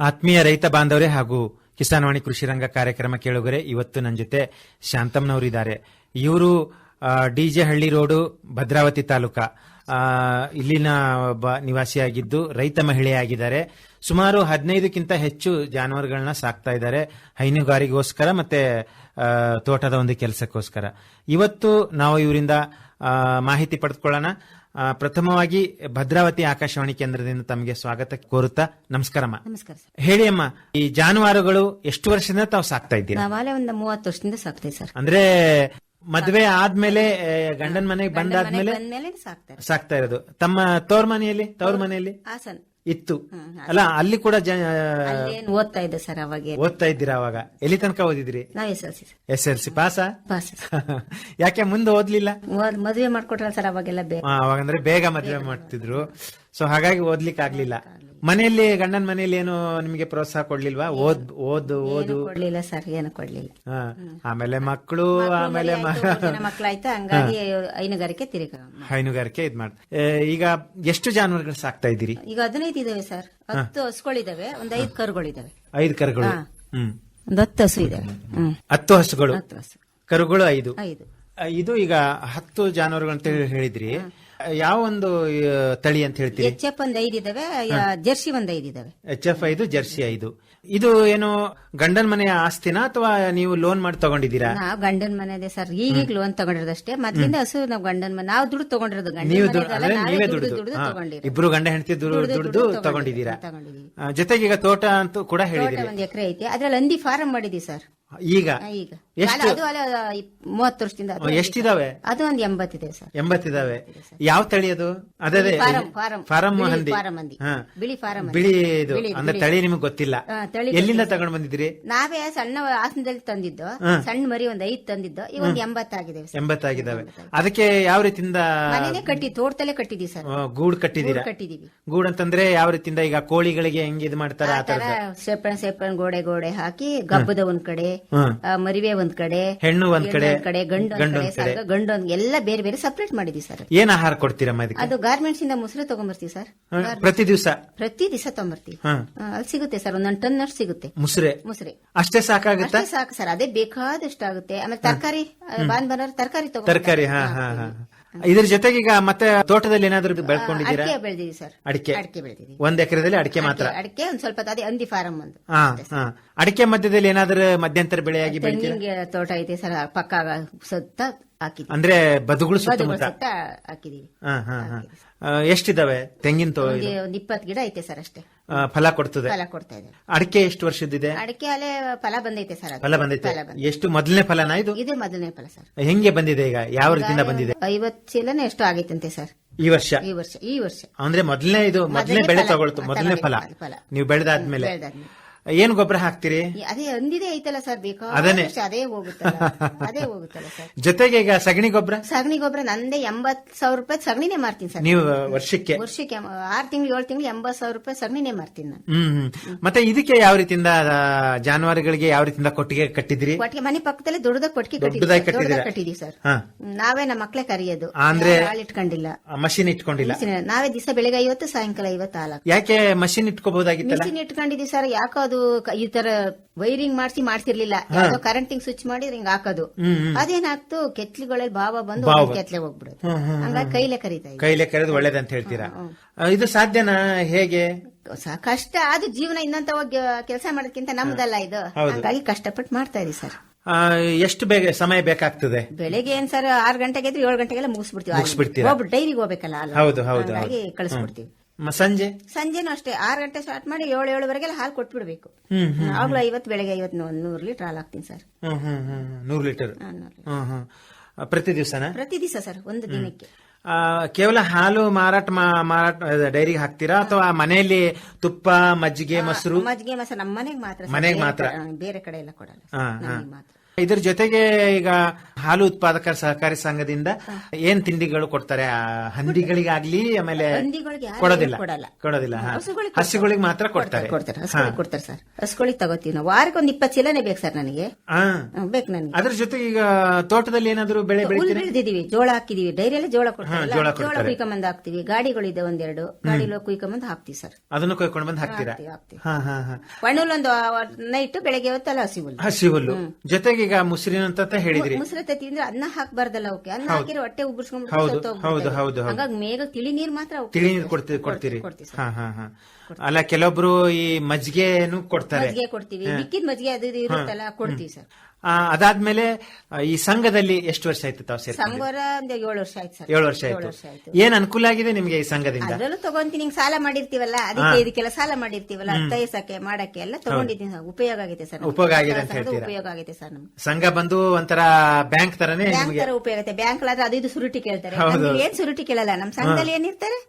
ಆತ್ಮೀಯ ರೈತ ಬಾಂಧವರೇ ಹಾಗೂ ಕಿಸಾನ್ವಾಣಿ ಕೃಷಿ ರಂಗ ಕಾರ್ಯಕ್ರಮ ಕೇಳುಗರೆ, ಇವತ್ತು ನನ್ನ ಜೊತೆ ಶಾಂತಮ್ನವರಿದ್ದಾರೆ. ಇವರು ಡಿಜೆ ಹಳ್ಳಿ ರೋಡು, ಭದ್ರಾವತಿ ತಾಲೂಕಾ ಇಲ್ಲಿನ ಒಬ್ಬ ನಿವಾಸಿಯಾಗಿದ್ದು ರೈತ ಮಹಿಳೆಯಾಗಿದ್ದಾರೆ. ಸುಮಾರು 15ಕ್ಕಿಂತ ಹೆಚ್ಚು ಜಾನುವಾರುಗಳನ್ನ ಸಾಕ್ತಾ ಇದ್ದಾರೆ, ಹೈನುಗಾರಿಗೋಸ್ಕರ ಮತ್ತೆ ತೋಟದ ಒಂದು ಕೆಲಸಕ್ಕೋಸ್ಕರ. ಇವತ್ತು ನಾವು ಇವರಿಂದ ಮಾಹಿತಿ ಪಡೆದುಕೊಳ್ಳೋಣ. ಪ್ರಥಮವಾಗಿ ಭದ್ರಾವತಿ ಆಕಾಶವಾಣಿ ಕೇಂದ್ರದಿಂದ ತಮಗೆ ಸ್ವಾಗತ ಕೋರುತ್ತಾ ನಮಸ್ಕಾರಮ್ಮ. ನಮಸ್ಕಾರ ಸರ್. ಹೇಳಿ ಅಮ್ಮ, ಈ ಜಾನುವಾರುಗಳು ಎಷ್ಟು ವರ್ಷದಿಂದ ತಾವು ಸಾಕ್ತಾ ಇದ್ದೀರಾ? ನಾವಾಲೆ ಒಂದು 30 ವರ್ಷದಿಂದ ಸಾಕ್ತೇವೆ ಸರ್. ಅಂದ್ರೆ ಮದ್ವೆ ಆದ್ಮೇಲೆ ಗಂಡನ ಮನೆಗೆ ಬಂದಾದ್ಮೇಲೆ ಸಾಕ್ತಾ ಇರೋದು. ತಮ್ಮ ತವ್ರ ಮನೆಯಲ್ಲಿ ಹಾಸನ್ ಇತ್ತು ಅಲ್ಲ, ಅಲ್ಲಿ ಕೂಡ ಓದ್ತಾ ಇದ್ದೆ ಸರ್. ಅವಾಗ ಓದ್ತಾ ಇದ್ದೀರಾ? ಅವಾಗ ಎಲ್ಲಿ ತನಕ ಓದಿದ್ರಿ? ನಾವ್ SLC. SLC ಪಾಸ? ಪಾಸ್. ಯಾಕೆ ಮುಂದೆ ಓದ್ಲಿಲ್ಲ? ಮದುವೆ ಮಾಡ್ಕೊಟ್ರಲ್ಲ ಸರ್ ಅವಾಗೆಲ್ಲ. ಅವಾಗಂದ್ರೆ ಬೇಗ ಮದ್ವೆ ಮಾಡ್ತಿದ್ರು, ಸೊ ಹಾಗಾಗಿ ಓದ್ಲಿಕ್ಕೆ ಆಗ್ಲಿಲ್ಲ. ಮನೆಯಲ್ಲಿ ಗಂಡನ ಮನೆಯಲ್ಲಿ ಏನು ನಿಮಗೆ ಪ್ರೋತ್ಸಾಹ ಕೊಡ್ಲಿಲ್ವಾ? ಓದು ಕೊಡ್ಲಿಲ್ಲ ಸರ್, ಏನು ಕೊಡ್ಲಿಲ್ಲ. ಆಮೇಲೆ ಮಕ್ಕಳು, ಆಮೇಲೆ ಮಕ್ಕಳಾಯ್ತು, ಹಂಗಾಗಿ ಹೈನುಗಾರಿಕೆ ಇದ್ ಮಾಡ. ಈಗ ಎಷ್ಟು ಜಾನುವಾರುಗಳು ಸಾಕ್ತಾ ಇದ್ದೀರಿ? ಈಗ 15 ಇದಾವೆ ಸರ್. 10 ಹಸುಗಳಿದಾವೆ, ಒಂದು 5 ಕರುಗಳಿದಾವೆ. 5 ಕರುಗಳು, ಒಂದು 10 ಹಸು ಇದಾವೆ. 10 ಹಸುಗಳು, ಕರುಗಳು 5. ಇದು ಈಗ 10 ಜಾನುವಾರುಗಳು ಅಂತ ಹೇಳಿದ್ರಿ. ಯಾವ ಒಂದು ತಳಿ ಅಂತ ಹೇಳ್ತೀರಿ? HF ಒಂದು 5 ಇದಾವೆ, ಜರ್ಸಿ ಒಂದು 5 ಇದಾವೆ. HF 5, Jersey 5. ಇದು ಏನು ಗಂಡನ ಮನೆಯ ಆಸ್ತಿನಾ ಅಥವಾ ನೀವು ಲೋನ್ ಮಾಡಿ ತಗೊಂಡಿದ್ದೀರಾ? ನಾವು ಗಂಡನ ಮನೆ ಇದೆ ಸರ್, ಈಗ ಲೋನ್ ತಗೊಂಡಿರೋದಷ್ಟೇ. ಮೊದ್ಲಿಂದ ಹಸು ನಾವು ಗಂಡನ ಮನೆ, ನಾವು ದುಡ್ಡು ತಗೊಂಡಿರೋದು. ನೀವೇ ದುಡ್ಡು, ಇಬ್ರು ಗಂಡ ಹೆಂಡತಿ ದುಡ್ಡು ತಗೊಂಡಿದ್ದೀರಾ. ಜೊತೆಗೆ ಈಗ ತೋಟ ಅಂತೂ ಕೂಡ ಹೇಳಿದ್ರಿ. 1 ಎಕರೆ ಐತಿ, ಅದ್ರಲ್ಲಿ ಹಂದಿ ಫಾರಂ ಮಾಡಿದೀವಿ ಸರ್. ಈಗ ಅದು 30 ವರ್ಷದಿಂದ. ಎಷ್ಟಿದಾವೆ? ಅದು ಒಂದು 80 ಇದೆ ಸರ್. 80 ಇದಾವೆ. ಯಾವ ತಳಿ ಅದು? ಅದೇ ಫಾರಂ ಹಂದಿ, ಬಿಳಿ ಫಾರಂ. ಬಿಳಿ ಇದು ಅಂದ್ರೆ ತಳಿ ನಿಮ್ಗೆ ಗೊತ್ತಿಲ್ಲ. ಎಲ್ಲಿಂದ ತಗೊಂಡ್ ಬಂದಿದ್ರಿ? ನಾವೇ ಸಣ್ಣ ಹಾಸನದಲ್ಲಿ ತಂದಿದ್ದು, ಸಣ್ಣ ಮರಿ ಒಂದು 5 ತಂದಿದ್ದು. ಈಗ ಒಂದು 80 ಆಗಿದೆ. 80 ಆಗಿದಾವೆ. ಅದಕ್ಕೆ ಯಾವ ರೀತಿಯಿಂದ? ಮನೇನೆ ಕಟ್ಟಿ, ತೋಟದಲ್ಲೇ ಕಟ್ಟಿದೀವಿ ಸರ್. ಗೂಡು ಕಟ್ಟಿದೀರಾ? ಕಟ್ಟಿದೀವಿ. ಗೂಡು ಅಂತಂದ್ರೆ ಯಾವ ರೀತಿಯಿಂದ? ಈಗ ಕೋಳಿಗಳಿಗೆ ಹೆಂಗ್ ಇದು ಮಾಡ್ತಾರೆ ಆ ತರ ಸೇಪಣ್ ಗೋಡೆ ಹಾಕಿ, ಗಬ್ಬದ ಒಂದ್ ಕಡೆ, ಮರಿವೆ ಒಂದ್ ಕಡೆ, ಹೆಣ್ಣು ಒಂದ್ ಕಡೆ, ಗಂಡು ಗಂಡು ಎಲ್ಲ ಬೇರೆ ಬೇರೆ ಸಪರೇಟ್ ಮಾಡಿದೀವಿ ಸರ್. ಏನ್ ಆಹಾರ ಕೊಡ್ತೀರಮ್ಮ? ಅದು ಗಾರ್ಮೆಂಟ್ಸ್ ಇಂದ ಮೊಸರು ತಗೊಂಡ್ಬರ್ತೀವಿ ಸರ್. ಪ್ರತಿ ದಿವಸ ತಗೊಂಡ್ಬರ್ತೀವಿ. ಅಲ್ಲಿ ಸಿಗುತ್ತೆ ಸರ್, 1 ಟನ್ ಅಷ್ಟು ಸಿಗುತ್ತೆ ಮುಸ್ರೆ. ಅಷ್ಟೇ ಸಾಕಾಗುತ್ತೆ? ಸಾಕು ಸರ್, ಅದೇ ಬೇಕಾದಷ್ಟು ಆಗುತ್ತೆ. ಆಮೇಲೆ ತರಕಾರಿ, ತರಕಾರಿ. ಇದ್ರ ಜೊತೆಗೆ ಈಗ ಮತ್ತೆ ತೋಟದಲ್ಲಿ ಏನಾದ್ರು ಬೆಳ್ಕೊಂಡಿದ್ದೀರಾ? ಬೆಳೆದಿದ್ದೀವಿ ಸರ್. ಅಡಿಕೆ ಬೆಳೆದಿದ್ದೀವಿ. 1 ಎಕರೆದಲ್ಲಿ ಅಡಿಕೆ ಮಾತ್ರ? ಅಡಿಕೆ ಒಂದ್ ಸ್ವಲ್ಪ, ಅದೇ ಹಂದಿ ಫಾರಂ ಒಂದು. ಅಡಿಕೆ ಮಧ್ಯದಲ್ಲಿ ಏನಾದ್ರು ಮಧ್ಯಂತರ ಬೆಳೆಯಾಗಿ ತೆಂಗಿನ ತೋಟ ಐತೆ ಸರ್, ಪಕ್ಕ ಸುತ್ತ ಹಾಕಿದ್ವಿ. ಅಂದ್ರೆ ಬದುಗಳು ಸುತ್ತಮುತ್ತ ಹಾಕಿದೀವಿ. ಎಷ್ಟಿದಾವೆ ತೆಂಗಿನ ತೋಟ? 20 ಗಿಡ ಐತೆ ಸರ್ ಅಷ್ಟೇ. ಫಲ ಕೊಡ್ತದೆ? ಫಲ ಕೊಡ್ತಾ ಇದೆ. ಅಡಿಕೆ ಎಷ್ಟು ವರ್ಷದಿದೆ? ಅಡಿಕೆ ಅಲ್ಲೇ ಫಲ ಬಂದೈತೆ ಸರ್. ಫಲ ಬಂದೈತೆ. ಎಷ್ಟು ಮೊದಲನೇ ಫಲನಾ ಇದು? ಇದೇ ಮೊದಲನೇ ಫಲ ಸರ್. ಹೆಂಗೆ ಬಂದಿದೆ? ಈಗ ಯಾವ ರೀತಿಯಿಂದ ಬಂದಿದೆ? 50 ಚೀಲನೇ ಎಷ್ಟು ಆಗೈತಂತೆ ಸರ್ ಈ ವರ್ಷ. ಅಂದ್ರೆ ಮೊದಲನೇ ಬೆಳೆ ತಗೊಳ್ತು, ಮೊದಲನೇ ಫಲ ನೀವು ಬೆಳೆದಾದ್ಮೇಲೆ. ಏನ್ ಗೊಬ್ಬರ ಹಾಕ್ತಿರಿ? ಅದೇ ಹಂದಿದೆ ಐತಲ್ಲ ಸರ್, ಬೇಕಾದ್ರೆ ಅದೇ ಹೋಗುತ್ತಲ್ಲ ಸರ್. ಜೊತೆಗೆ ಈಗ ಸಗಣಿ ಗೊಬ್ಬರ ನಂದೇ 80,000 ರೂಪಾಯಿ ಸಗಣಿನೇ ಮಾರ್ತೀನಿ ಸರ್. ನೀವು ವರ್ಷಕ್ಕೆ 6 ತಿಂಗಳು 7 ತಿಂಗಳು 80,000 ರೂಪಾಯಿ ಸಗಣಿನೇ ಮಾರ್ತೀನಿ ನಾನು. ಮತ್ತೆ ಇದಕ್ಕೆ ಯಾವ ರೀತಿಯಿಂದ ಜಾನುವಾರುಗಳಿಗೆ ಯಾವ ರೀತಿಯಿಂದ ಕೊಟ್ಟಿಗೆ ಕಟ್ಟಿದ್ರಿ? ಕೊಟ್ಟಿಗೆ ಮನೆ ಪಕ್ಕದಲ್ಲೇ ದೊಡ್ಡದಾಗಿ ಕೊಟ್ಟಿಗೆ ಕಟ್ಟಿದೀವಿ ಸರ್. ನಾವೇ ನಮ್ಮ ಮಕ್ಳೇ ಕರಿಯೋದು, ಅಂದ್ರೆ ಹಾಲು ಇಟ್ಕೊಂಡಿಲ್ಲ, ಮಷಿನ್ ಇಟ್ಕೊಂಡಿಲ್ಲ. ನಾವೇ ದಿವಸ ಬೆಳಿಗ್ಗೆ 50 ಸಾಯಂಕಾಲ 50 ಹಾಲು. ಯಾಕೆ ಮಷಿನ್ ಇಟ್ಕೋಬಹುದಾಗಿತ್ತಲ್ಲ? ಮಷಿನ್ ಇಟ್ಕೊಂಡಿದೀವಿ ಸರ್. ಯಾಕೋ ಅದು ಈ ತರ ವೈರಿಂಗ್ ಮಾಡ್ತಿರ್ಲಿಲ್ಲ, ಕರೆಂಟಿಂಗ್ ಸ್ವಿಚ್ ಮಾಡಿದ್ರೆ ಹಿಂಗ್ ಹಾಕೋದು. ಅದೇನಾಗ್ತು, ಕೆತ್ಲಿಗಳಲ್ಲಿ ಭಾವ ಬಂದು ಕೆತ್ಲೆ ಹೋಗ್ಬಿಡೋದು. ಹಂಗಾಗಿ ಕೈಲೇ ಕರೆದು ಒಳ್ಳೇದಂತ ಹೇಳ್ತೀರಾ? ಇದು ಸಾಧ್ಯನಾ? ಹೇಗೆ? ಕಷ್ಟ ಅದು ಜೀವನ. ಇನ್ನಂತ ಕೆಲಸ ಮಾಡೋದಕ್ಕಿಂತ ನಮ್ದಲ್ಲ ಇದು, ಹಂಗಾಗಿ ಕಷ್ಟಪಟ್ಟು ಮಾಡ್ತಾ ಇದೀವಿ ಸರ್. ಎಷ್ಟು ಬೇಗ ಸಮಯ ಬೇಕಾಗ್ತದೆ? ಬೆಳಿಗ್ಗೆ ಏನ್ ಸರ್ 6 ಗಂಟೆಗೆ 7 ಗಂಟೆಗೆಲ್ಲ ಮುಗಿಸ್ಬಿಡ್ತೀವಿ. ಡೈರಿಗೆ ಹೋಗ್ಬೇಕಲ್ಲ, ಹಾಗಾಗಿ ಕಳಿಸ್ಬಿಡ್ತೀವಿ. ಸಂಜೆನೂ ಅಷ್ಟೇ 6 ಗಂಟೆ ಸ್ಟಾರ್ಟ್ ಮಾಡಿ 7-7:30 ಹಾಲು ಕೊಟ್ಬಿಡ್ಬೇಕು. ಆಗ್ಲೂ 50, ಬೆಳಗ್ಗೆ 50, 100 ಲೀಟರ್ ಹಾಲು ಹಾಕ್ತೀನಿ ಸರ್. 100 ಲೀಟರ್ ಪ್ರತಿ ದಿವಸ ಸರ್, ಒಂದು ದಿನಕ್ಕೆ. ಕೇವಲ ಹಾಲು ಮಾರಾಟ ಡೈರಿಗೆ ಹಾಕ್ತೀರಾ ಅಥವಾ ಮನೆಯಲ್ಲಿ ತುಪ್ಪ, ಮಜ್ಜಿಗೆ, ಮೊಸರು? ಮಜ್ಜಿಗೆ ಮೊಸರು ನಮ್ಮ ಮನೆಗೆ ಮಾತ್ರ, ಬೇರೆ ಕಡೆ ಎಲ್ಲ ಕೊಡಲ್ಲ. ಇದ್ರ ಜೊತೆಗೆ ಈಗ ಹಾಲು ಉತ್ಪಾದಕರ ಸಹಕಾರಿ ಸಂಘದಿಂದ ಏನ್ ತಿಂಡಿಗಳು ಕೊಡ್ತಾರೆ ಹಂದಿಗಳಿಗಾಗ್ಲಿ ಆಮೇಲೆ ಹಂದಿಗಳಿಗೆ ಯಾರು ಕೊಡೋದಿಲ್ಲ ಕೊಡಲ್ಲ. ಕೊಡೋದಿಲ್ಲ ಹಾ. ಹಸುಗಳಿಗೆ ಹಸುಗಳಿಗೆ ಮಾತ್ರ ಕೊಡ್ತಾರೆ ಹಸುಗಳಿಗೆ ಕೊಡ್ತಾರೆ ಸರ್. ಹಸುಗಳಿಗೆ ತಗೋತೀವಿ ನಾವು. ವಾರಕ್ಕೆ ಒಂದು 20 ಚೀಲನೇ ಬೇಕು ಸರ್ ನನಗೆ. ಹಾ. ಬೇಕು ನನಗೆ. ಅದ್ರ ಜೊತೆಗೆ ಈಗ ತೋಟದಲ್ಲಿ ಏನಾದ್ರು ಬೆಳೆ ಹುಲ್ ಬೆಳಿತೀರಾ? ಬೆಳೆದಿದೀವಿ, ಜೋಳ ಹಾಕಿದೀವಿ, ಡೈರಿಯಲ್ಲಿ ಜೋಳ ಕೊಡ್ತಾರೆ. ಜೋಳ ಜೋಳ ಕುಯ್ಕೊಂಬಂದ್ ಹಾಕ್ತಿವಿ. ಗಾಡಿಗಳಿದೆ ಒಂದೆರಡು, ಗಾಡಿలో ಕುಯ್ಕೊಂಬಂದ್ ಹಾಕ್ತಿವಿ ಸರ್. ಅದನ್ನು ಕೊಯ್ಕೊಂಡು ಬಂದು ಹಾಕ್ತೀರಾ? ಹಾಕ್ತಿವಿ. ಹಾ ಹಾ ಹಾ. ಒಣಹುಲ್ ಒಂದು ನೈಟ್, ಬೆಳಗ್ಗೆ ಹೊತ್ತಲ್ಲ ಹಸಿ ಹುಲ್ಲು. ಹಸಿ ಹುಲ್ಲು ಜೊತೆಗೆ ಈಗ ಮುಸ್ರಿನ ಅಂತ ಹೇಳಿದ್ರಿ. ಮುಸ್ರೆ ತಿಂದ್ರೆ ಅನ್ನ ಹಾಕ್ಬಾರ್ದಲ್ಲ ಅವಕ್ಕೆ. ಅನ್ನ ಹಾಕಿದ್ರೆ ಹೊಟ್ಟೆ ಉಬ್ಬಿಸ್ಕೊಂಡ್ಬಿಟ್ಟು ಹೌದು ಸತ್ತೋಗ್ಬಿಡ್ತವೆ. ಹೌದು ಹೌದು ಹೌದು. ಹಂಗಾಗಿ ಮೇಘ ತಿಳಿ ನೀರ್ ಮಾತ್ರ ಅವಕ್ಕೆ ತಿಳಿ ನೀರು ಕೊಡ್ತೀರಿ? ಕೊಡ್ತೀವಿ ಹಾ ಹಾ ಹಾ. ಅಲ್ಲ, ಕೆಲವೊಬ್ರು ಈ ಮಜ್ಜಿಗೆನು ಕೊಡ್ತಾರೆ. ಮಜ್ಜಿಗೆ ಕೊಡ್ತೀವಿ, ಮಿಕ್ಕಿದ ಮಜ್ಜಿಗೆ ಅದು ಇದು ಇರುತ್ತಲ್ಲ ಕೊಡ್ತೀವಿ ಸರ್. ಅದಾದ್ಮೇಲೆ ಈ ಸಂಘದಲ್ಲಿ ಎಷ್ಟು ವರ್ಷ ಆಯ್ತು ತಾವು ಸೇರಿ? ಸಂಘವರ ಒಂದು 7 ವರ್ಷ ಆಯ್ತು ಸರ್. 7 ವರ್ಷ ಆಯ್ತು. ಏನ್ ಅನುಕೂಲ ಆಗಿದೆ ನಿಮ್ಗೆ ಈ ಸಂಘದಿಂದ? ಅದರಲ್ಲೂ ತಗೊಂತೀನಿ. ಹಿಂಗ್ ಸಾಲ ಮಾಡಿರ್ತೀವಲ್ಲ, ಅದಕ್ಕೆ ಇದಕ್ಕೆಲ್ಲ ಸಾಲ ಮಾಡಿರ್ತೀವಲ್ಲ, ತೈಸಕ್ಕೆ ಮಾಡಕ್ಕೆ ಎಲ್ಲ ತಗೊಂಡಿದ್ದೀನಿ ಸರ್. ಉಪಯೋಗ ಆಗೈತೆ ಸರ್. ಉಪಯೋಗ ಆಗಿದೆ ಅಂತ ಹೇಳ್ತೀರಾ? ಉಪಯೋಗ ಆಗೈತೆ ಸರ್ ನಮ್ಗೆ. ಸಂಘ ಬಂದು ಒಂಥರ ಬ್ಯಾಂಕ್ ತರನೇ ಬ್ಯಾಂಕ್ ತರ ಉಪಯೋಗ ಆಗುತ್ತೆ. ಬ್ಯಾಂಕ್ ಆದ್ರೆ ಅದು ಇದು ಸುರುಟಿ ಕೇಳ್ತಾರೆ. ನಮ್ಗೆ ಏನ್ ಸುರುಟಿ ಕೇಳಲ್ಲ. ನಮ್ ಸಂಘದಲ್ಲಿ ಏನಿರ್ತಾರೆ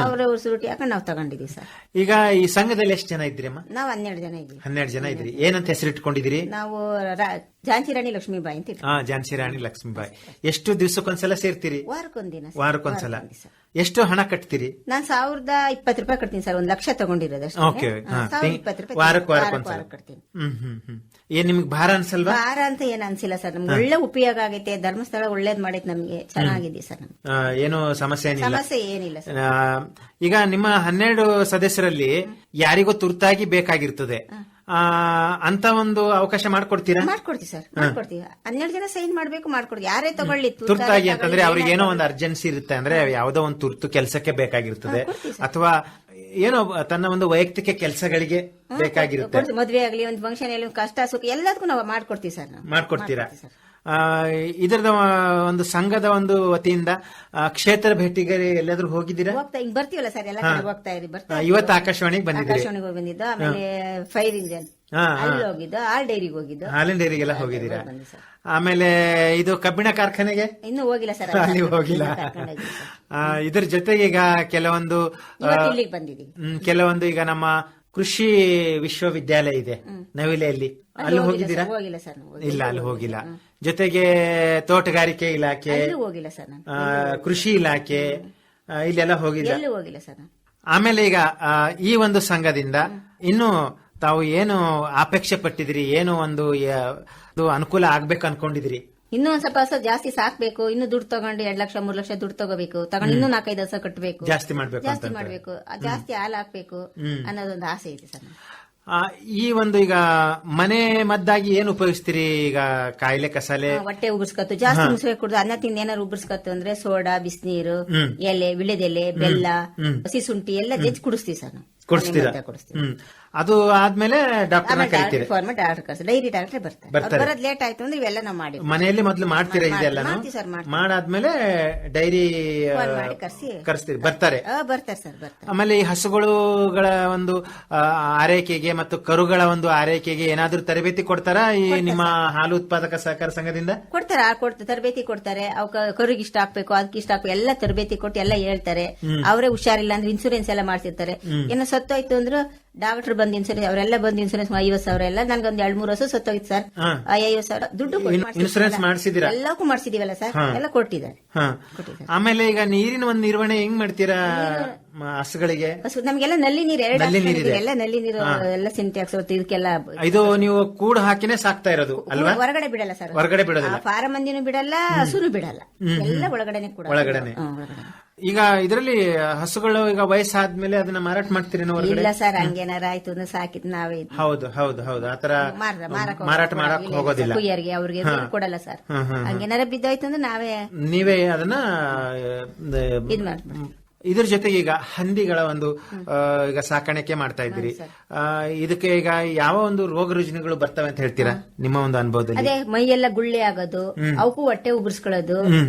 ಅವ್ರ ಸುರುಟಿ ಹಾಕೊಂಡು ನಾವು ತಗೊಂಡಿದೀವಿ ಸರ್. ಈಗ ಈ ಸಂಘದಲ್ಲಿ ಎಷ್ಟು ಜನ ಇದ್ರಿ ಅಮ್ಮ? ನಾವು 12 ಜನ ಇದ್ದೀವಿ. 12 ಜನ ಇದ್ರಿ. ಏನಂತ ಹೆಸರಿಟ್ಕೊಂಡಿದ್ದೀರಿ? ನಾವು ಝಾನ್ಸಿ ರಾಣಿ ಲಕ್ಷ್ಮೀಬಾಯಿ ಅಂತ ಇಟ್ಕೊಂಡು. ಝಾನ್ಸಿ ರಾಣಿ ಲಕ್ಷ್ಮೀಬಾಯಿ. ಎಷ್ಟು ದಿವಸಕ್ಕೊಂದ್ಸಲ ಸೇರ್ತೀರಿ? ವಾರಕ್ಕೊಂದಿನ. ವಾರಕ್ಕೊಂದ್ಸಲ. ಎಷ್ಟು ಹಣ ಕಟ್ತೀರಿ? ನಾನು 1020 ರೂಪಾಯಿ ಕಟ್ತೀನಿ ಸರ್. 1 ಲಕ್ಷ ತಗೊಂಡಿರೋದು ಅಷ್ಟೇ. ಓಕೆ. 1020 ರೂಪಾಯಿ ವಾರಕ್ಕೊಂದ್ಸಲ ಕಟ್ತೀನಿ. ಏನ್ ನಿಮ್ಗೆ ಭಾರ ಅನ್ಸಲ್ವಾ? ಭಾರ ಅಂತ ಏನ್ ಅನ್ಸಿಲ್ಲ ಸರ್. ನಮ್ಗೆ ಒಳ್ಳೆ ಉಪಯೋಗ ಆಗೈತೆ. ಧರ್ಮಸ್ಥಳ ಒಳ್ಳೇದ್ ಮಾಡೈತೆ ನಮ್ಗೆ. ಚೆನ್ನಾಗಿದೆ ಸರ್. ಏನು ಸಮಸ್ಯೆ ಏನಿಲ್ಲ? ಸಮಸ್ಯೆ ಏನಿಲ್ಲ ಸರ್. ಈಗ ನಿಮ್ಮ 12 ಸದಸ್ಯರಲ್ಲಿ ಯಾರಿಗೋ ತುರ್ತಾಗಿ ಬೇಕಾಗಿರ್ತದೆ, ಅಂತ ಒಂದು ಅವಕಾಶ ಮಾಡ್ಕೊಡ್ತೀರಾ? ಮಾಡ್ಕೊಡ್ತೀವಿ ಸರ್, ಮಾಡ್ಕೊಡ್ತೀವಿ. 12 ಜನ ಸೈನ್ ಮಾಡ್ಬೇಕು, ಮಾಡ್ಕೊಡ್ತೀವಿ. ಯಾರೇ ತಗೊಳ್ಳಿ. ತುರ್ತಾಗಿ ಅಂತಂದ್ರೆ ಅವ್ರಿಗೆ ಏನೋ ಒಂದು ಅರ್ಜೆನ್ಸಿ ಇರುತ್ತೆ, ಅಂದ್ರೆ ಯಾವ್ದೋ ಒಂದು ತುರ್ತು ಕೆಲಸಕ್ಕೆ ಬೇಕಾಗಿರ್ತದೆ, ಅಥವಾ ಏನೋ ತನ್ನ ಒಂದು ವೈಯಕ್ತಿಕ ಕೆಲಸಗಳಿಗೆ ಬೇಕಾಗಿರುತ್ತೆ. ಮದ್ವೆ ಆಗ್ಲಿ, ಒಂದು ಫಂಕ್ಷನ್ ಅಲ್ಲಿ ಕಷ್ಟ ಸುಖ ಎಲ್ಲದಕ್ಕೂ ನಾವು ಮಾಡ್ಕೊಡ್ತೀವಿ ಸರ್. ಮಾಡ್ಕೊಡ್ತೀರಾ? ಇದರದ ಒಂದು ಸಂಘದ ಒಂದು ವತಿಯಿಂದ ಕ್ಷೇತ್ರ ಭೇಟಿಗೆ ಎಲ್ಲಾದ್ರೂ ಹೋಗಿದ್ದೀರಾ? ಹಿಂಗ್ ಬರ್ತೀವಲ್ಲ ಸರ್, ಎಲ್ಲ ಹೋಗ್ತಾ ಇರಿ. ಇವತ್ತು ಆಕಾಶವಾಣಿಗೆ ಬಂದಿದ್ದೀರಿ? ಆಕಾಶವಾಣಿಗೆ ಹೋಗಿ ಬಂದಿದ್ದು. ಆಮೇಲೆ ಫೈರ್ ಇಂಜನ್ ಅಲ್ಲಿ ಹೋಗಿದ್ದು, ಹಾಲ್ ಡೈರಿಗೆ ಹೋಗಿದ್ದು. ಹಾಲಿನ ಡೈರಿಗೆಲ್ಲ ಹೋಗಿದ್ದೀರಾ? ಆಮೇಲೆ ಇದು ಕಬ್ಬಿಣ ಕಾರ್ಖಾನೆಗೆ ಇನ್ನೂ ಹೋಗಿಲ್ಲ ಸರ್. ಅಲ್ಲಿ ಹೋಗಿಲ್ಲ. ಇದ್ರ ಜೊತೆಗೆ ಈಗ ಕೆಲವೊಂದು ಇಲ್ಲಿಗೆ ಬಂದಿದ್ದೀವಿ. ಕೆಲವೊಂದು ಈಗ ನಮ್ಮ ಕೃಷಿ ವಿಶ್ವವಿದ್ಯಾಲಯ ಇದೆ ನವಿಲೆಯಲ್ಲಿ, ಅಲ್ಲಿ ಹೋಗಿದ್ದೀರಾ? ಹೋಗಿಲ್ಲ ಸರ್. ಇಲ್ಲ, ಅಲ್ಲಿ ಹೋಗಿಲ್ಲ. ಜೊತೆಗೆ ತೋಟಗಾರಿಕೆ ಇಲಾಖೆ, ಹೋಗಿಲ್ಲ ಸರ್. ಕೃಷಿ ಇಲಾಖೆ, ಇಲ್ಲೆಲ್ಲ ಹೋಗಿಲ್ಲ? ಹೋಗಿಲ್ಲ ಸರ್. ಆಮೇಲೆ ಈಗ ಈ ಒಂದು ಸಂಘದಿಂದ ಇನ್ನು ತಾವು ಏನು ಅಪೇಕ್ಷೆ ಪಟ್ಟಿದಿರಿ, ಏನು ಒಂದು ಅನುಕೂಲ ಆಗ್ಬೇಕು ಅನ್ಕೊಂಡಿದಿರಿ? ಇನ್ನೂ ಒಂದ್ ಸ್ವಲ್ಪ ಜಾಸ್ತಿ ಸಾಕ್ಬೇಕು. ಇನ್ನು ದುಡ್ಡು ತಗೊಂಡು 2 ಲಕ್ಷ 3 ಲಕ್ಷ ದುಡ್ಡು ತಗೋಬೇಕು. ತಗೊಂಡು ಇನ್ನೂ 4-5 ವರ್ಷ ಕಟ್ಟಬೇಕು, ಜಾಸ್ತಿ ಮಾಡ್ಬೇಕು, ಜಾಸ್ತಿ ಹಾಲು ಹಾಕ್ಬೇಕು ಅನ್ನೋದೊಂದು ಆಸೆ ಇದೆ ಸರ್. ಈ ಒಂದು ಈಗ ಮನೆ ಮದ್ದಾಗಿ ಏನು ಉಪಯೋಗಿಸ್ತೀರಿ? ಈಗ ಕಾಯಿಲೆ ಕಸಾಲೆ, ಹೊಟ್ಟೆ ಉಗುರ್ಸ್ಕತ್ತು, ಜಾಸ್ತಿ ಮುಸುರೆ ಕುಡ್ದು ಅನ್ನ ತಿಂದು ಏನಾರು ಉಗುರ್ಸ್ಕತ್ತು ಅಂದ್ರೆ ಸೋಡಾ, ಬಿಸಿನೀರು, ಎಲೆ, ವಿಳೆದೆಲೆ, ಬೆಲ್ಲ, ಹಸಿ ಶುಂಠಿ ಎಲ್ಲ ಜಜ್ಜಿ ಕುಡಿಸ್ತೀವಿ ಸರ್ ನಾವು. ಕೊಡಿಸ್ತೀರಾ? ಅದು ಆದ್ಮೇಲೆ ಡಾಕ್ಟರ್ ಕರಿತೀರಿ? ಡೈರಿ ಡಾಕ್ಟರ್ ಬರ್ತಾರೆ. ಬರೋದ್ ಲೇಟ್ ಆಯ್ತು ಅಂದ್ರೆ ಇವೆಲ್ಲ ನಾವು ಮಾಡಿ ಮನೆಯಲ್ಲಿ ಮೊದಲು ಮಾಡ್ತೀರಾ? ಇದೆಲ್ಲ ಮಾಡಾದ್ಮೇಲೆ ಡೈರಿ ಕರೆಸ್ತೀರಿ? ಬರ್ತಾರೆ ಸರ್. ಆಮೇಲೆ ಈ ಹಸುಗಳ ಒಂದು ಆರೈಕೆಗೆ ಮತ್ತು ಕರುಗಳ ಒಂದು ಆರೈಕೆಗೆ ಏನಾದ್ರೂ ತರಬೇತಿ ಕೊಡ್ತಾರಾ ಈ ನಿಮ್ಮ ಹಾಲು ಉತ್ಪಾದಕ ಸಹಕಾರ ಸಂಘದಿಂದ? ಕೊಡ್ತಾರೆ, ತರಬೇತಿ ಕೊಡ್ತಾರೆ. ಅವಕ್ಕೆ ಕರುಗೆ ಇಷ್ಟ ಹಾಕ್ಬೇಕು, ಅದಕ್ಕೆ ಇಷ್ಟ ಹಾಕ್ಬೇಕು, ಎಲ್ಲ ತರಬೇತಿ ಕೊಟ್ಟು ಎಲ್ಲ ಹೇಳ್ತಾರೆ. ಅವರೇ ಹುಷಾರಿಲ್ಲ ಅಂದ್ರೆ ಇನ್ಸೂರೆನ್ಸ್ ಎಲ್ಲ ಮಾಡ್ತಿರ್ತಾರೆ. ಏನೋ ಸತ್ತೋಯ್ತು ಅಂದ್ರೆ ಡಾಕ್ಟರ್ ಬಂದ್ ಇನ್ಸೂರೆನ್ಸ್, ಅವರೆಲ್ಲ ಬಂದು ಇನ್ಸೂರೆನ್ಸ್ 50,000 ಎಲ್ಲ. ನನ್ಗೊಂದು 2-3 ವರ್ಷ ಸತ್ತೋಗಿತ್ತು ಸರ್. 50,000 ದುಡ್ಡು ಇನ್ಸೂರೆನ್ಸ್ ಮಾಡಿಸಿದಿರಾ? ಎಲ್ಲಕ್ಕೂ ಮಾಡಿಸಿದೀವಲ್ಲ ಸರ್, ಎಲ್ಲ ಕೊಟ್ಟಿದ್ದಾರೆ. ಆಮೇಲೆ ಈಗ ನೀರಿನ ಒಂದು ನಿರ್ವಹಣೆ ಹೆಂಗ್ ಮಾಡ್ತೀರಾ ಹಸುಗಳಿಗೆ? ನಮ್ಗೆಲ್ಲ ನಲ್ಲಿ ನೀರು ಎಲ್ಲ ನಲ್ಲಿ ನೀರು ಎಲ್ಲ ಸಿಂಟ್ಯಾಕ್ಸ್ ಇದಕ್ಕೆಲ್ಲ. ಇದು ನೀವು ಕೂಡು ಹಾಕಿನೇ ಸಾಕ್ತಾ ಇರೋದು ಅಲ್ವಾ? ಹೊರಗಡೆ ಬಿಡಲ್ಲ ಸರ್. ಹೊರಗಡೆ ಬಿಡೋದಿಲ್ಲ. ಫಾರಂ ಮಂದಿನೂ ಬಿಡಲ್ಲ, ಹಸುನು ಬಿಡಲ್ಲ, ಎಲ್ಲ ಒಳಗಡೆನೆ ಕೂಡ. ಒಳಗಡೆನೆ. ಈಗ ಇದರಲ್ಲಿ ಹಸುಗಳು ಈಗ ವಯಸ್ಸಾದ್ಮೇಲೆ ಅದನ್ನ ಮಾರಾಟ ಮಾಡ್ತೀರಿ? ಇಲ್ಲ ಸರ್, ಹಂಗೇನಾರ ಆಯ್ತು ಅಂದ್ರೆ ಸಾಕಿದ್ ನಾವೇ. ಹೌದು ಹೌದು ಹೌದು. ಆತರ ಮಾರಾಟ ಮಾಡಕ್ ಹೋಗೋದಿಲ್ಲ. ಕುಯ್ಯರಿಗೆ ಅವ್ರಿಗೆ ಕೊಡಲ್ಲ ಸರ್. ಹಂಗೇನಾರ ಬಿದ್ದಾಯ್ತು ಅಂದ್ರೆ ನೀವೇ ಅದನ್ನ ಇದ್ ಮಾಡ್ತೀವಿ. ಇದ್ರ ಜೊತೆಗೆ ಈಗ ಹಂದಿಗಳ ಒಂದು ಈಗ ಸಾಕಾಣಿಕೆ ಮಾಡ್ತಾ ಇದ್ದೀರಿ. ಇದಕ್ಕೆ ಈಗ ಯಾವ ಒಂದು ರೋಗ ರುಜಿನಗಳು ಬರ್ತವೆ ಅಂತ ಹೇಳ್ತೀರಾ ನಿಮ್ಮ ಒಂದು ಅನುಭವದಲ್ಲಿ? ಅದೇ ಮೈಯೆಲ್ಲ ಗುಳ್ಳೆ ಆಗೋದು, ಅವಕ್ಕೂ ಹೊಟ್ಟೆ ಉಬ್ಬಿಸ್ಕೊಳ್ಳೋದು,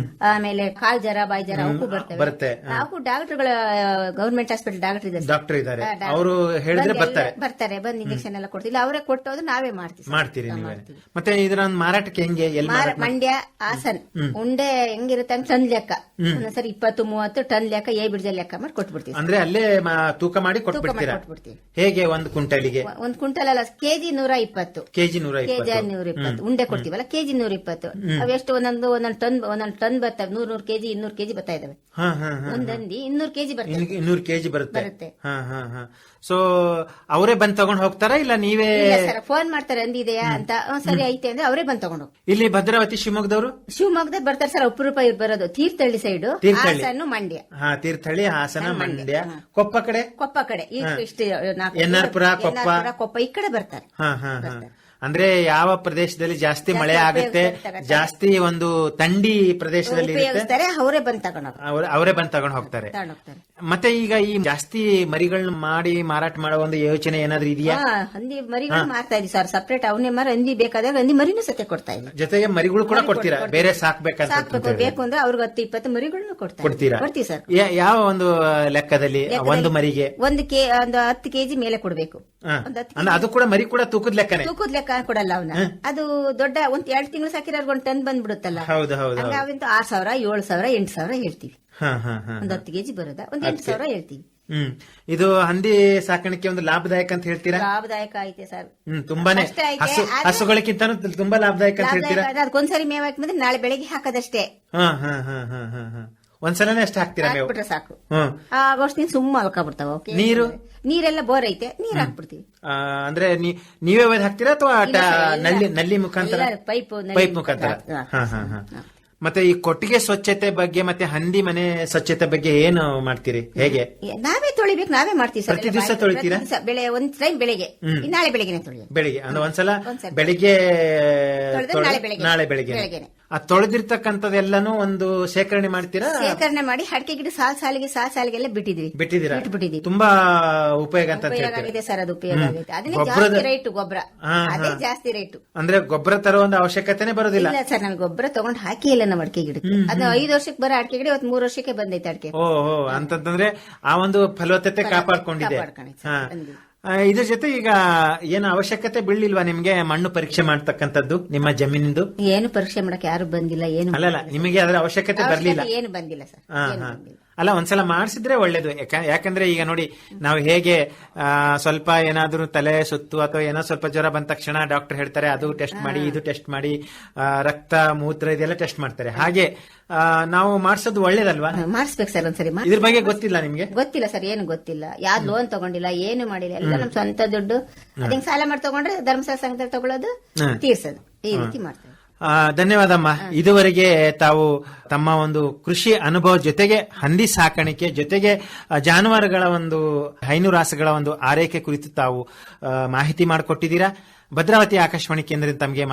ಆಮೇಲೆ ಕಾಲ್ ಜರ, ಬಾಯಿ ಜರ ಅವಕ್ಕೂ ಬರುತ್ತೆ. ಅವಕ್ಕೂ ಡಾಕ್ಟರ್ಗಳ ಗವರ್ಮೆಂಟ್ ಹಾಸ್ಪಿಟಲ್ ಡಾಕ್ಟರ್ ಇದ್ದಾರೆ, ಅವರು ಹೇಳಿದ್ರೆ ಬರ್ತಾರೆ, ಬಂದು ಇಂಜೆಕ್ಷನ್ ಎಲ್ಲ ಕೊಡ್ತಿಲ್ಲ, ಅವರೇ ಕೊಟ್ಟೋದು ನಾವೇ ಮಾಡ್ತೀರಿ ನೀವೇ. ಮತ್ತೆ ಇದರ ಒಂದು ಮಾರಾಟಕ್ಕೆ ಹೆಂಗೆ? ಮಂಡ್ಯ, ಹಾಸನ್ ಉಂಡೆ ಹೆಂಗಿರುತ್ತೆ ಟನ್ ಲೆಕ್ಕ. ಒಂದೊಂದ್ಸರಿ 20-30 ಟನ್ ಲೆಕ್ಕ ಬಿಡ್ತಾರೆ. ಕೆಜಿಯಲ್ಲಿ ಲೆಕ್ಕ ಮಾಡಿ ಕೊಟ್ಬಿಡ್ತೀವಿ. ಅಂದ್ರೆ ಅಲ್ಲೇ ತೂಕ ಮಾಡಿ ಕೊಟ್ಬಿಡ್ತೀರಾ? ಕೊಟ್ಬಿಡ್ತೀವಿ. ಹೇಗೆ ಒಂದು ಕ್ವಿಂಟಲಿಗೆ? ಒಂದ್ ಕ್ವಿಂಟಲ್ ಅಲ್ಲ, ಕೆಜಿ 120. ಕೆಜಿ 120 ಉಂಡೆ ಕೊಡ್ತೀವಲ್ಲ, ಕೆಜಿ 120. ಅವೆಷ್ಟು ಒಂದೊಂದು ಟನ್ ಬರ್ತವೆ. 100 ಕೆಜಿ 200 ಕೆಜಿ ಬರ್ತಾ ಇದಾವೆ. ಒಂದಂದಿ 200 ಕೆಜಿ ಬರ್ತವೆ. 200 ಕೆಜಿ ಬರುತ್ತೆ. ಸೊ ಅವರೇ ಬಂದ್ ತಗೊಂಡ್ ಹೋಗ್ತಾರಾ ಇಲ್ಲ ನೀವೇ? ಫೋನ್ ಮಾಡ್ತಾರೆ ಅಂದಿದೆಯಾ ಅಂತ. ಸರಿ ಐತೆ ಅಂದ್ರೆ ಅವರೇ ಬಂದ್ ತಗೊಂಡು ಹೋಗ್ತಾರೆ. ಇಲ್ಲಿ ಭದ್ರಾವತಿ ಶಿವಮೊಗ್ಗದವರು? ಶಿವಮೊಗ್ಗದ ಬರ್ತಾರೆ ಸರ್, ಅಪರೂಪ ಬರೋದು ತೀರ್ಥಹಳ್ಳಿ ಸೈಡ್, ಹಾಸನ, ಮಂಡ್ಯ. ತೀರ್ಥಹಳ್ಳಿ, ಹಾಸನ, ಮಂಡ್ಯ, ಕೊಪ್ಪ ಕಡೆ ಇಷ್ಟು ಎನ್ನಾರ್ಪುರ, ಕೊಪ್ಪ ಈ ಕಡೆ ಬರ್ತಾರೆ. ಅಂದ್ರೆ ಯಾವ ಪ್ರದೇಶದಲ್ಲಿ ಜಾಸ್ತಿ ಮಳೆ ಆಗುತ್ತೆ, ಜಾಸ್ತಿ ಒಂದು ತಂಡಿ ಪ್ರದೇಶದಲ್ಲಿ ಉಪಯೋಗಿಸ್ತಾರೆ, ಅವರೇ ಬಂದ್ ತಗೊಂಡು ಹೋಗ್ತಾರೆ. ಮತ್ತೆ ಈಗ ಈ ಜಾಸ್ತಿ ಮರಿಗಳನ್ನ ಮಾಡಿ ಮಾರಾಟ ಮಾಡೋ ಒಂದು ಯೋಚನೆ ಏನಾದ್ರೂ ಇದೆಯಾ? ಹಂದಿ ಮರಿಗಳು ಮಾರ್ತಾ ಇದೀವಿ ಸರ್, ಸಪರೇಟ್ ಅವನೇ ಮರ ಹಂದಿ ಬೇಕಾದಾಗ ಹಂದಿ ಮರಿನೂ ಸತ್ಯ ಕೊಡ್ತಾ ಇದೀವಿ. ಜೊತೆಗೆ ಮರಿಗಳು ಕೂಡ ಕೊಡ್ತೀರಾ? ಬೇರೆ ಸಾಕ್ಬೇಕು ಬೇಕು ಅಂದ್ರೆ ಅವ್ರಿಗೆ 10-20 ಮರಿಗಳನ್ನು ಕೊಡ್ತೀರಾ? ಕೊಡ್ತೀವಿ ಸರ್. ಯಾವ ಒಂದು ಲೆಕ್ಕದಲ್ಲಿ? ಒಂದು ಮರಿಗೆ 10 ಕೆಜಿ ಮೇಲೆ ಕೊಡ್ಬೇಕು. ಅದು ಕೂಡ ಮರಿ ಕೂಡ ತೂಕದ ಲೆಕ್ಕ ಕೊಡಲ್ಲ ಅವನ. ಅದು ದೊಡ್ಡ 2 ತಿಂಗಳು ಸಾಕಿರೋರ್ಗೆ 1 ಟನ್ ಬಂದ್ಬಿಡುತ್ತಲ್ಲ. ಹೌದು. 6,000, 7,000, 8,000 ಹೇಳ್ತೀವಿ. 10 ಕೆಜಿ ಬರೋದ 8,000 ಹೇಳ್ತೀವಿ. ಇದು ಹಂದಿ ಸಾಕಾಣಿಕೆ ಒಂದು ಲಾಭದಾಯಕ ಅಂತ ಹೇಳ್ತೀರಾ? ಲಾಭದಾಯಕ ಐತೆ ಸರ್, ತುಂಬಾನೇ. ಹಸುಗಳಿಗಿಂತ ತುಂಬಾ ಲಾಭದಾಯಕ ಅಂತ ಹೇಳ್ತೀರಾ? ಅದಕ್ಕೊಂದ್ಸರಿ ಮೇವ್ ಹಾಕಿದ್ರೆ ನಾಳೆ ಬೆಳಿಗ್ಗೆ ಹಾಕೋದಷ್ಟೇ. ಒಂದ್ಸಲನೇ ಅಷ್ಟು ಹಾಕ್ತೀರಾ? ಹಾಕ್ಬಿಟ್ರೆ ಸಾಕು. ಅಷ್ಟು ದಿನ ಸುಮ್ಮ ಅಲ್ಕಾಬಿಡ್ತಾವ. ನೀರೆಲ್ಲ ಬೋರ್ ಐತೆ, ನೀರ್ ಹಾಕ್ಬಿಡ್ತೀವಿ. ಅಂದ್ರೆ ನೀವೇ ಒಯ್ದು ಹಾಕ್ತೀರಾ ಅಥವಾ ನಲ್ಲಿ ಮುಖಾಂತರ? ಪೈಪ್ ಮುಖಾಂತರ. ಮತ್ತೆ ಈ ಕೊಟ್ಟಿಗೆ ಸ್ವಚ್ಛತೆ ಬಗ್ಗೆ ಮತ್ತೆ ಹಂದಿ ಮನೆ ಸ್ವಚ್ಛತೆ ಬಗ್ಗೆ ಏನು ಮಾಡ್ತೀರಿ? ಹೇಗೆ? ನಾವೇ ತೊಳಿಬೇಕು, ನಾವೇ ಮಾಡ್ತೀವಿ ಸರ್. ಪ್ರತಿ ದಿವಸ ತೊಳಿತೀರಾ? ಒಂದ್ ಟೈಮ್ ಬೆಳಿಗ್ಗೆ, ನಾಳೆ ಬೆಳಿಗ್ಗೆ ತೊಳಿಯೋದು. ಬೆಳಿಗ್ಗೆ ಅಂದ್ರೆ ಒಂದ್ಸಲ ಬೆಳಿಗ್ಗೆ, ನಾಳೆ ಬೆಳಿಗ್ಗೆ. ಆ ತೊಳೆದಿರ್ತಕ್ಕಂಥದ್ದೆಲ್ಲನೂ ಒಂದು ಶೇಖರಣೆ ಮಾಡ್ತೀರಾ? ಶೇಖರಣೆ ಮಾಡಿ ಅಡಿಕೆ ಗಿಡ ಸಾಲಿಗೆಲ್ಲ ಬಿಟ್ಟಿದ್ದೀರಾ? ತುಂಬಾ ಉಪಯೋಗ ಅಂತ ಆಗಿದೆ ಸರ್, ಅದು ಉಪಯೋಗ ಆಗಿದೆ. ಅದನ್ನೇ ಜಾಸ್ತಿ ರೇಟ್ ಗೊಬ್ಬರ, ಅದೇ ಜಾಸ್ತಿ ರೇಟ್. ಅಂದ್ರೆ ಗೊಬ್ಬರ ತರೋ ಒಂದು ಅವಶ್ಯಕತೆನೆ ಬರೋದಿಲ್ಲ ಸರ್. ನಾನು ಗೊಬ್ಬರ ತಗೊಂಡ್ ಹಾಕಿ ಇಲ್ಲ ನಮ್ಮ ಅಡಿಕೆ ಗಿಡಕ್ಕೆ. ಅದು 5 ವರ್ಷಕ್ಕೆ ಬರೋ ಅಡಿಕೆ ಗಿಡ 3 ವರ್ಷಕ್ಕೆ ಬಂದೈತೆ ಅಡಿಕೆ. ಓಹೋ, ಅಂತಂದ್ರೆ ಆ ಒಂದು ಫಲವತ್ತತೆ ಕಾಪಾಡ್ಕೊಂಡಿದೆ. ಇದ್ರ ಜೊತೆ ಈಗ ಏನು ಅವಶ್ಯಕತೆ ಬೀಳಿಲ್ವಾ ನಿಮ್ಗೆ ಮಣ್ಣು ಪರೀಕ್ಷೆ ಮಾಡ್ತಕ್ಕಂಥದ್ದು ನಿಮ್ಮ ಜಮೀನಿಂದು? ಏನು ಪರೀಕ್ಷೆ ಮಾಡಕ್ಕೆ ಯಾರು ಬಂದಿಲ್ಲ. ಏನು ಅಲ್ಲ, ನಿಮಗೆ ಅದರ ಅವಶ್ಯಕತೆ ಬರ್ಲಿಲ್ಲ? ಏನು ಬಂದಿಲ್ಲ ಸರ್. ಅಲ್ಲ, ಒಂದ್ಸಲ ಮಾಡಿಸಿದ್ರೆ ಒಳ್ಳೇದು. ಯಾಕಂದ್ರೆ ಈಗ ನೋಡಿ, ನಾವು ಹೇಗೆ ಸ್ವಲ್ಪ ಏನಾದ್ರೂ ತಲೆ ಸುತ್ತು ಅಥವಾ ಏನೋ ಸ್ವಲ್ಪ ಜ್ವರ ಬಂದ ತಕ್ಷಣ ಡಾಕ್ಟರ್ ಹೇಳ್ತಾರೆ ಅದು ಟೆಸ್ಟ್ ಮಾಡಿ, ಇದು ಟೆಸ್ಟ್ ಮಾಡಿ, ರಕ್ತ ಮೂತ್ರ ಇದೆಲ್ಲ ಟೆಸ್ಟ್ ಮಾಡ್ತಾರೆ. ಹಾಗೆ ನಾವು ಮಾಡಿಸೋದು ಒಳ್ಳೇದಲ್ವಾ? ಮಾಡಿಸ್ಬೇಕು ಸರ್ ಒಂದ್ಸರಿ. ಇದ್ರ ಬಗ್ಗೆ ಗೊತ್ತಿಲ್ಲ ನಿಮ್ಗೆ? ಗೊತ್ತಿಲ್ಲ ಸರ್, ಏನು ಗೊತ್ತಿಲ್ಲ. ಯಾವ್ದು ಲೋನ್ ತಗೊಂಡಿಲ್ಲ, ಏನು ಮಾಡಿಲ್ಲ. ಎಲ್ಲ ನಮ್ ಸ್ವಂತ ದುಡ್ಡು. ಅದಂಗ್ ಸಾಲ ಮಾಡಿ ತಗೊಂಡ್ರೆ ಧರ್ಮಸ್ಥಳ ಸಂಘದಲ್ಲಿ ತಗೊಳ್ಳೋದು, ತೀರ್ಸೋದು, ಈ ರೀತಿ ಮಾಡ್ತಾರೆ. ಧನ್ಯವಾದಮ್ಮ. ಇದುವರೆಗೆ ತಾವು ತಮ್ಮ ಒಂದು ಕೃಷಿ ಅನುಭವ ಜೊತೆಗೆ ಹಂದಿ ಸಾಕಾಣಿಕೆ ಜೊತೆಗೆ ಜಾನುವಾರುಗಳ ಒಂದು ಹೈನುರಾಸುಗಳ ಒಂದು ಆರೈಕೆ ಕುರಿತು ತಾವು ಮಾಹಿತಿ ಮಾಡಿಕೊಟ್ಟಿದ್ದೀರಾ. ಭದ್ರಾವತಿ ಆಕಾಶವಾಣಿ ಕೇಂದ್ರದಿಂದ ತಮಗೆ